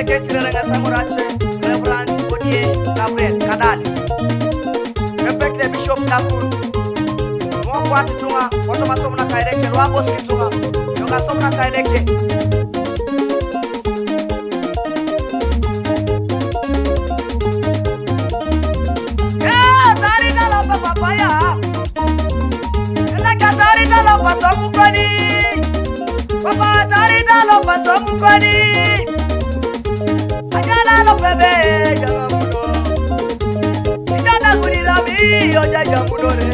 ke siranga samurache Reverend Odie Gabriel Kadali Rebek de Bishop Nakuru Mwapati tunga Watu masomna kaireke Rwabos kitunga Yonga somna kaireke Tari na lopa papaya Elaka tari na lopa somukoni Papa tari na lopa somukoni Ajala lopa be Jamamuno Ijana kuri rami Oja jamudore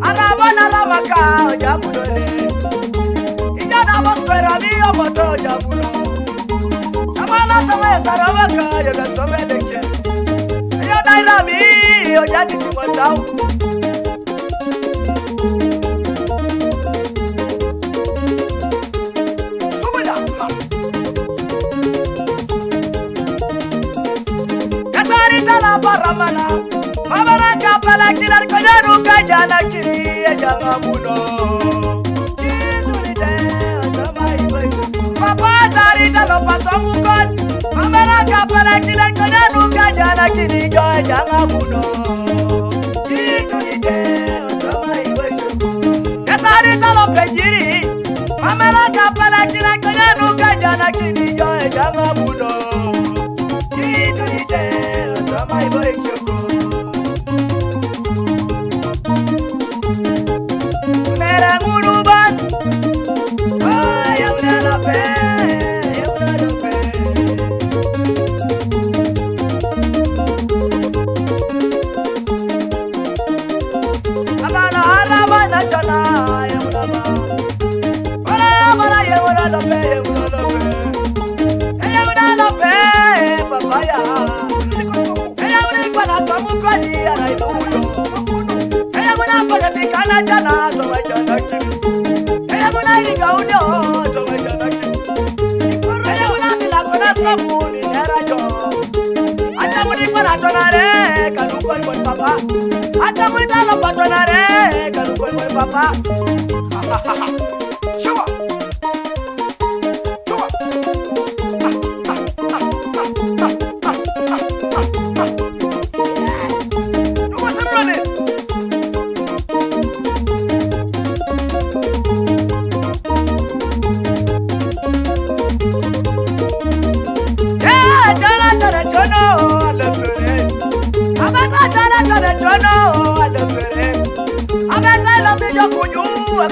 Arabana lamaka Oja mudore Ijana boskwe rami Omoto jamuno Kamala tome saramaka Yoga someleke Ayodai rami Oja titimotau Baramana Mabaraka pala kilar kojaru kajana kini Ejanga muno Kitulide Otamai boitu Papa tari talo pasomukon Mabaraka pala kilar kojaru kajana kini Jo ejanga muno Kitulide Otamai boitu Katari talo penjiri Mabaraka pala kilar kojaru kajana kini Jo ejanga muno Kitulide my boy Choco Mera nguruban Ayamna lope Ayamna lope Amana arabana chana Ayamna ba Para ayamna lope Ayamna lope Papaya Mukoni araibuyo Eya muna pagati kana jana to wajana kini Eya muna irigaudo to wajana kini Eya muna milakona sabuni nerajo Acha muni kona tonare kanukoni bon papa Acha muni talo patonare kanukoni bon papa Shua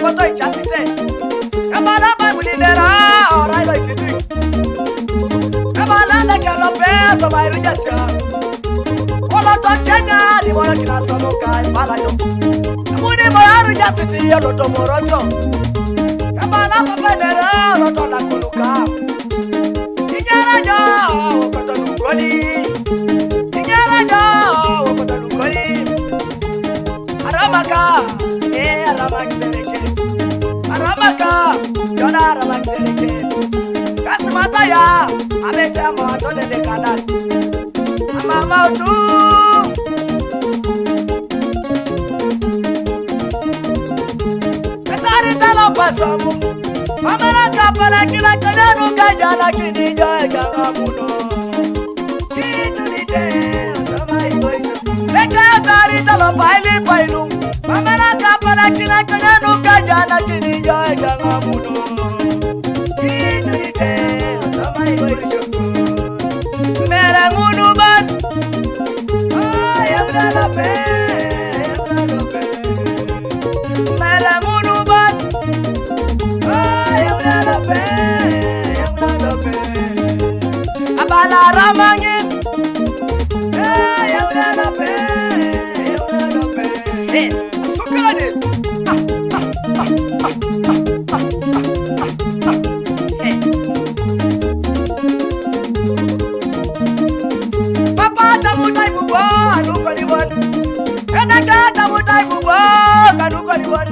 Koto ichatite Kamala babulidera Ora ilo ititi Kamala na kalope To bairu jasya Kolo to Kenya Ni moyo kina somoka Imala yo Muni moyaru jasiti Yolo to morocho Kamala babedera Roto na kuluka Inyara jo Wakoto nukoni Inyara jo Wakoto nukoni Aramaka Aramaka Aramaka, Jona Aramakseleke. Kasmata ya, amecha moto lele kadal. Mama utu. Petari talo pasamu. Mama nakapala kila kadanu kajana kini joy kangamuno. Kitulide, Otamai boitu. Leka tari talo paili pailu. Mama nakapala kila kadanu kajana kini joy kangamuno. Kitulide, Otamai boitu. Mera ngunuban. Ayamna lope, ayamna lope. Mera ngunuban. Ayamna lope, ayamna lope. Abala ramangi. Ayamna lope, ayamna lope. Hey, sukade. Hey. Papa tamutai bubo, anuko ni bon. Enaka tamutai bubo, anuko ni bon.